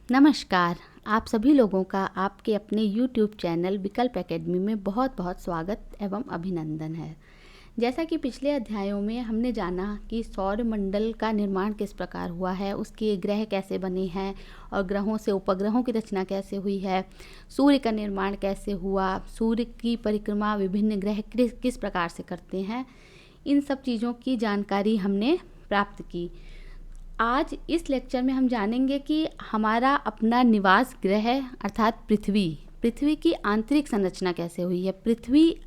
नमस्कार। आप सभी लोगों का आपके अपने YouTube चैनल विकल्प एकेडमी में बहुत बहुत स्वागत एवं अभिनंदन है। जैसा कि पिछले अध्यायों में हमने जाना कि सौर मंडल का निर्माण किस प्रकार हुआ है, उसके ग्रह कैसे बने हैं और ग्रहों से उपग्रहों की रचना कैसे हुई है, सूर्य का निर्माण कैसे हुआ, सूर्य की परिक्रमा विभिन्न ग्रह किस प्रकार से करते हैं, इन सब चीज़ों की जानकारी हमने प्राप्त की। आज इस लेक्चर में हम जानेंगे कि हमारा अपना निवास ग्रह अर्थात पृथ्वी की आंतरिक संरचना कैसे हुई है। पृथ्वी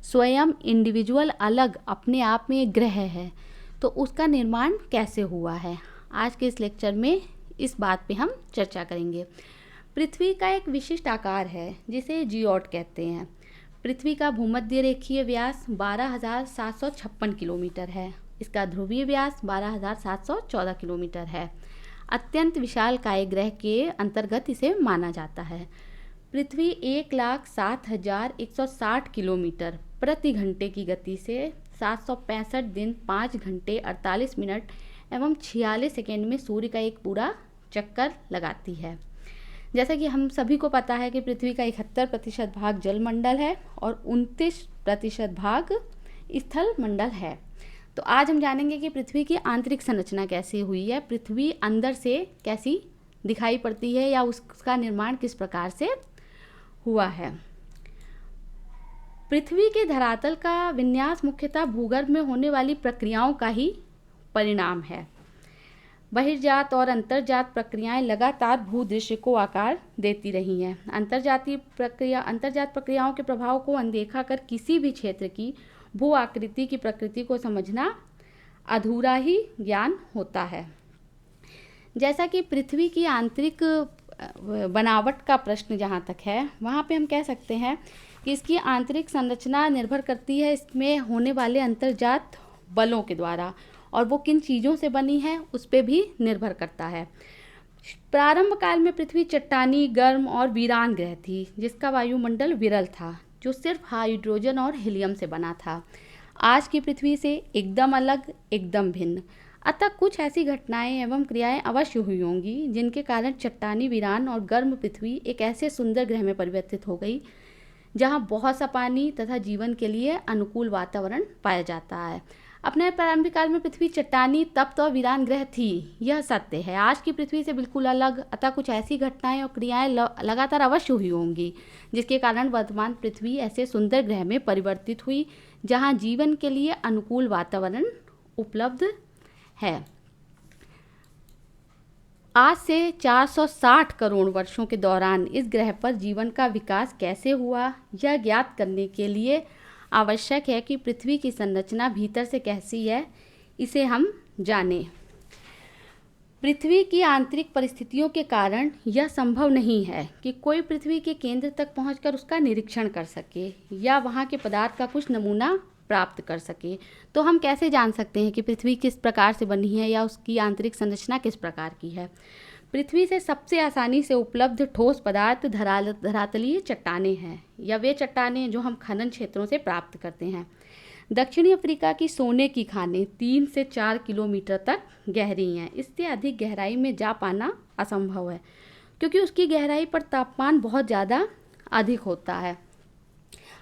स्वयं इंडिविजुअल अलग अपने आप में एक ग्रह है, तो उसका निर्माण कैसे हुआ है। आज के इस लेक्चर में इस बात पे हम चर्चा करेंगे। पृथ्वी का एक विशिष्ट आकार है जिसे जियोट कहते हैं। पृथ्वी का भूमध्य रेखीय व्यास 12,756 किलोमीटर है। इसका ध्रुवीय व्यास 12,714 किलोमीटर है। अत्यंत विशालकाय ग्रह के अंतर्गत इसे माना जाता है। पृथ्वी 1,07,160 किलोमीटर प्रति घंटे की गति से 765 दिन 5 घंटे 48 मिनट एवं 46 सेकेंड में सूर्य का एक पूरा चक्कर लगाती है। जैसा कि हम सभी को पता है कि पृथ्वी का 71% भाग जलमंडल है और 29% भाग स्थल मंडल है। तो आज हम जानेंगे कि पृथ्वी की आंतरिक संरचना कैसी हुई है, पृथ्वी अंदर से कैसी दिखाई पड़ती है या उसका निर्माण किस प्रकार से हुआ है। पृथ्वी के धरातल का विन्यास मुख्यतः भूगर्भ में होने वाली प्रक्रियाओं का ही परिणाम है। बहिर्जात और अंतर्जात प्रक्रियाएं लगातार भूदृश्य को आकार देती रही हैं। अंतर्जात प्रक्रियाओं के प्रभाव को अनदेखा कर किसी भी क्षेत्र की भू आकृति की प्रकृति को समझना अधूरा ही ज्ञान होता है। जैसा कि पृथ्वी की आंतरिक बनावट का प्रश्न जहाँ तक है, वहाँ पे हम कह सकते हैं कि इसकी आंतरिक संरचना निर्भर करती है इसमें होने वाले अंतर्जात बलों के द्वारा, और वो किन चीज़ों से बनी है उस पर भी निर्भर करता है। प्रारंभ काल में पृथ्वी चट्टानी, गर्म और वीरान ग्रह थी, जिसका वायुमंडल विरल था, जो सिर्फ हाइड्रोजन और हीलियम से बना था। आज की पृथ्वी से एकदम अलग, एकदम भिन्न। अतः कुछ ऐसी घटनाएं एवं क्रियाएं अवश्य हुई होंगी जिनके कारण चट्टानी, वीरान और गर्म पृथ्वी एक ऐसे सुंदर ग्रह में परिवर्तित हो गई जहां बहुत सा पानी तथा जीवन के लिए अनुकूल वातावरण पाया जाता है। अपने प्रारंभिक काल में पृथ्वी चट्टानी, तप्त और वीरान ग्रह थी, यह सत्य है। आज की पृथ्वी से बिल्कुल अलग, अतः कुछ ऐसी घटनाएं और क्रियाएं लगातार अवश्य हुई होंगी जिसके कारण वर्तमान पृथ्वी ऐसे सुंदर ग्रह में परिवर्तित हुई जहां जीवन के लिए अनुकूल वातावरण उपलब्ध है। आज से 460 करोड़ वर्षों के दौरान इस ग्रह पर जीवन का विकास कैसे हुआ, यह ज्ञात करने के लिए आवश्यक है कि पृथ्वी की संरचना भीतर से कैसी है, इसे हम जानें। पृथ्वी की आंतरिक परिस्थितियों के कारण यह संभव नहीं है कि कोई पृथ्वी के केंद्र तक पहुंचकर उसका निरीक्षण कर सके या वहां के पदार्थ का कुछ नमूना प्राप्त कर सके। तो हम कैसे जान सकते हैं कि पृथ्वी किस प्रकार से बनी है या उसकी आंतरिक संरचना किस प्रकार की है। पृथ्वी से सबसे आसानी से उपलब्ध ठोस पदार्थ धरातलीय चट्टानें हैं, या वे चट्टानें जो हम खनन क्षेत्रों से प्राप्त करते हैं। दक्षिणी अफ्रीका की सोने की खानें 3 से 4 किलोमीटर तक गहरी हैं। इससे अधिक गहराई में जा पाना असंभव है क्योंकि उसकी गहराई पर तापमान बहुत ज़्यादा अधिक होता है।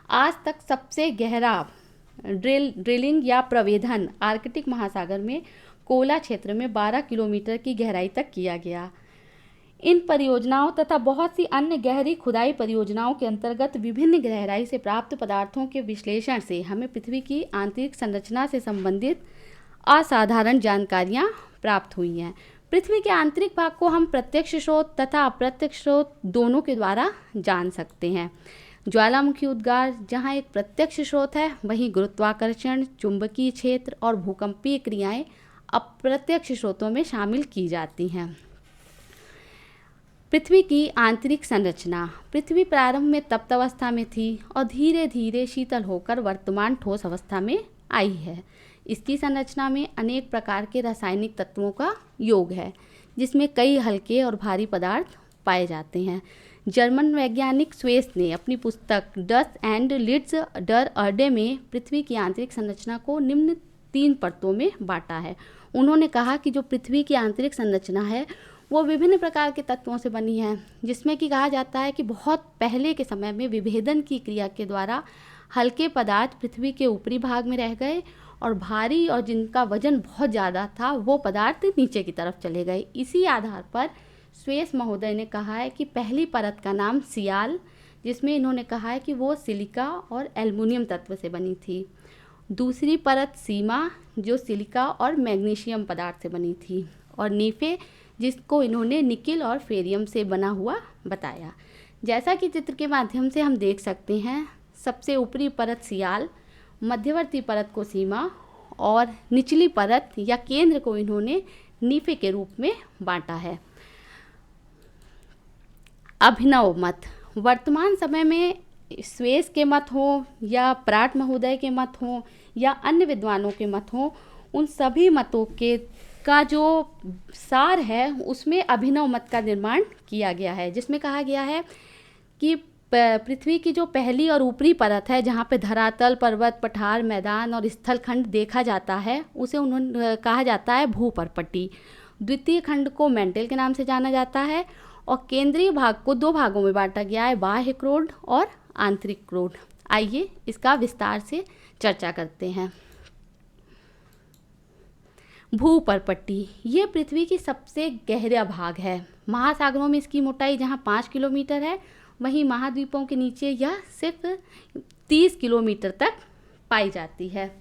आज तक सबसे गहरा ड्रिलिंग या प्रवेधन आर्कटिक महासागर में कोला क्षेत्र में 12 किलोमीटर की गहराई तक किया गया। इन परियोजनाओं तथा बहुत सी अन्य गहरी खुदाई परियोजनाओं के अंतर्गत विभिन्न गहराई से प्राप्त पदार्थों के विश्लेषण से हमें पृथ्वी की आंतरिक संरचना से संबंधित असाधारण जानकारियां प्राप्त हुई हैं। पृथ्वी के आंतरिक भाग को हम प्रत्यक्ष स्रोत तथा अप्रत्यक्ष स्रोत दोनों के द्वारा जान सकते हैं। ज्वालामुखी उद्गार जहाँ एक प्रत्यक्ष स्रोत है, वहीं गुरुत्वाकर्षण, चुंबकीय क्षेत्र और भूकंपीय क्रियाएं अप्रत्यक्ष स्रोतों में शामिल की जाती हैं। पृथ्वी की आंतरिक संरचना। पृथ्वी प्रारंभ में तप्त अवस्था में थी और धीरे धीरे शीतल होकर वर्तमान ठोस अवस्था में आई है। इसकी संरचना में अनेक प्रकार के रासायनिक तत्वों का योग है, जिसमें कई हल्के और भारी पदार्थ पाए जाते हैं। जर्मन वैज्ञानिक स्वेस ने अपनी पुस्तक डस्ट एंड लिड्स डर अर्डे में पृथ्वी की आंतरिक संरचना को निम्न 3 परतों में बांटा है। उन्होंने कहा कि जो पृथ्वी की आंतरिक संरचना है वो विभिन्न प्रकार के तत्वों से बनी है, जिसमें कि कहा जाता है कि बहुत पहले के समय में विभेदन की क्रिया के द्वारा हल्के पदार्थ पृथ्वी के ऊपरी भाग में रह गए और भारी और जिनका वजन बहुत ज़्यादा था वो पदार्थ नीचे की तरफ चले गए। इसी आधार पर स्वेस महोदय ने कहा है कि पहली परत का नाम सियाल, जिसमें इन्होंने कहा है कि वो सिलिका और एल्युमिनियम तत्व से बनी थी। दूसरी परत सीमा, जो सिलिका और मैग्नीशियम पदार्थ से बनी थी। और नीफे, जिसको इन्होंने निकिल और फेरियम से बना हुआ बताया। जैसा कि चित्र के माध्यम से हम देख सकते हैं, सबसे ऊपरी परत सियाल, मध्यवर्ती परत को सीमा और निचली परत या केंद्र को इन्होंने नीफे के रूप में बांटा है। अभिनव मत, वर्तमान समय में स्वेस के मत हो या प्राट महोदय के मत हो या अन्य विद्वानों के मत हो, उन सभी मतों के का जो सार है उसमें अभिनव मत का निर्माण किया गया है, जिसमें कहा गया है कि पृथ्वी की जो पहली और ऊपरी परत है, जहाँ पे धरातल, पर्वत, पठार, मैदान और स्थलखंड देखा जाता है, उसे उन्होंने कहा जाता है भूपर्पटी। द्वितीय खंड को मेंटल के नाम से जाना जाता है और केंद्रीय भाग को 2 भागों में बांटा गया है, बाह्य क्रोड और आंतरिक क्रोड। आइए इसका विस्तार से चर्चा करते हैं। भूपर्पटी, ये पृथ्वी की सबसे गहरा भाग है। महासागरों में इसकी मोटाई जहाँ 5 किलोमीटर है, वहीं महाद्वीपों के नीचे यह सिर्फ 30 किलोमीटर तक पाई जाती है।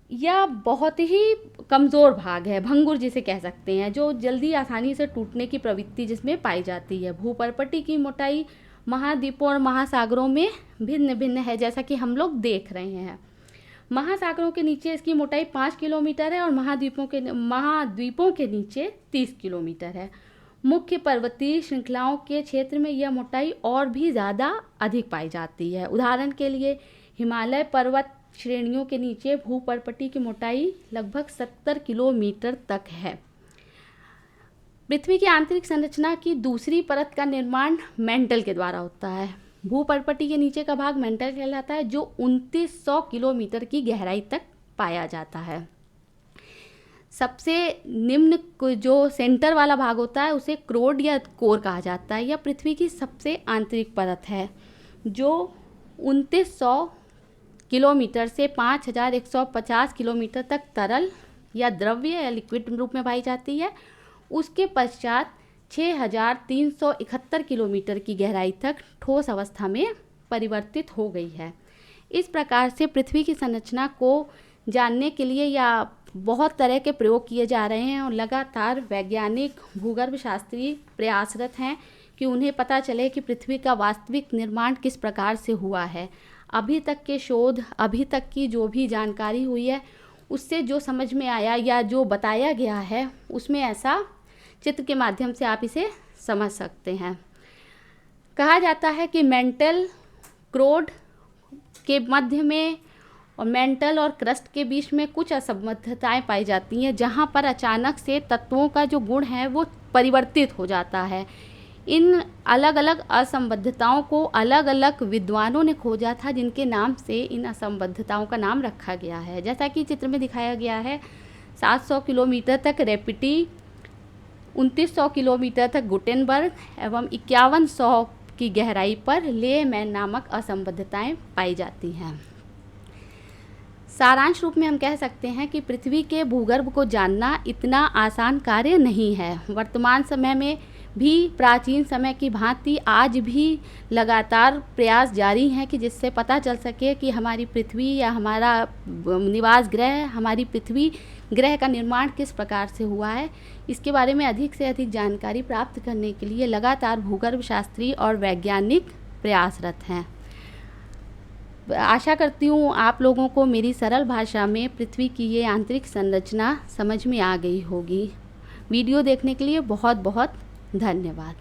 यह बहुत ही कमज़ोर भाग है, भंगुर जिसे कह सकते हैं, जो जल्दी आसानी से टूटने की प्रवृत्ति जिसमें पाई जाती है। भूपर्पटी की मोटाई महाद्वीपों और महासागरों में भिन्न भिन्न है, जैसा कि हम लोग देख रहे हैं। महासागरों के नीचे इसकी मोटाई 5 किलोमीटर है और महाद्वीपों के नीचे 30 किलोमीटर है। मुख्य पर्वतीय श्रृंखलाओं के क्षेत्र में यह मोटाई और भी ज़्यादा अधिक पाई जाती है। उदाहरण के लिए हिमालय पर्वत श्रेणियों के नीचे भूपर्पटी की मोटाई लगभग 70 किलोमीटर तक है। पृथ्वी की आंतरिक संरचना की दूसरी परत का निर्माण मेंटल के द्वारा होता है। भूपर्पटी के नीचे का भाग मेंटल कहलाता है, जो 2900 किलोमीटर की गहराई तक पाया जाता है। सबसे निम्न जो सेंटर वाला भाग होता है उसे क्रोड या कोर कहा जाता है। यह पृथ्वी की सबसे आंतरिक परत है, जो 2900 किलोमीटर से 5150 किलोमीटर तक तरल या द्रव्य या लिक्विड रूप में पाई जाती है। उसके पश्चात 6371 किलोमीटर की गहराई तक ठोस अवस्था में परिवर्तित हो गई है। इस प्रकार से पृथ्वी की संरचना को जानने के लिए या बहुत तरह के प्रयोग किए जा रहे हैं और लगातार वैज्ञानिक भूगर्भ शास्त्री प्रयासरत हैं कि उन्हें पता चले कि पृथ्वी का वास्तविक निर्माण किस प्रकार से हुआ है। अभी तक के शोध, अभी तक की जो भी जानकारी हुई है, उससे जो समझ में आया या जो बताया गया है, उसमें ऐसा चित्र के माध्यम से आप इसे समझ सकते हैं। कहा जाता है कि मेंटल क्रोड के मध्य में और मेंटल और क्रस्ट के बीच में कुछ असंबद्धताएं पाई जाती हैं, जहां पर अचानक से तत्वों का जो गुण है वो परिवर्तित हो जाता है। इन अलग अलग असंबद्धताओं को अलग अलग विद्वानों ने खोजा था, जिनके नाम से इन असंबद्धताओं का नाम रखा गया है। जैसा कि चित्र में दिखाया गया है, 700 किलोमीटर तक रेपिटी, 2900 किलोमीटर तक गुटेनबर्ग एवं 5100 की गहराई पर लेमैन नामक असंबद्धताएं पाई जाती हैं। सारांश रूप में हम कह सकते हैं कि पृथ्वी के भूगर्भ को जानना इतना आसान कार्य नहीं है। वर्तमान समय में भी प्राचीन समय की भांति आज भी लगातार प्रयास जारी हैं कि जिससे पता चल सके कि हमारी पृथ्वी या हमारा निवास ग्रह, हमारी पृथ्वी ग्रह का निर्माण किस प्रकार से हुआ है। इसके बारे में अधिक से अधिक जानकारी प्राप्त करने के लिए लगातार भूगर्भ शास्त्री और वैज्ञानिक प्रयासरत हैं। आशा करती हूँ आप लोगों को मेरी सरल भाषा में पृथ्वी की ये आंतरिक संरचना समझ में आ गई होगी। वीडियो देखने के लिए बहुत बहुत धन्यवाद।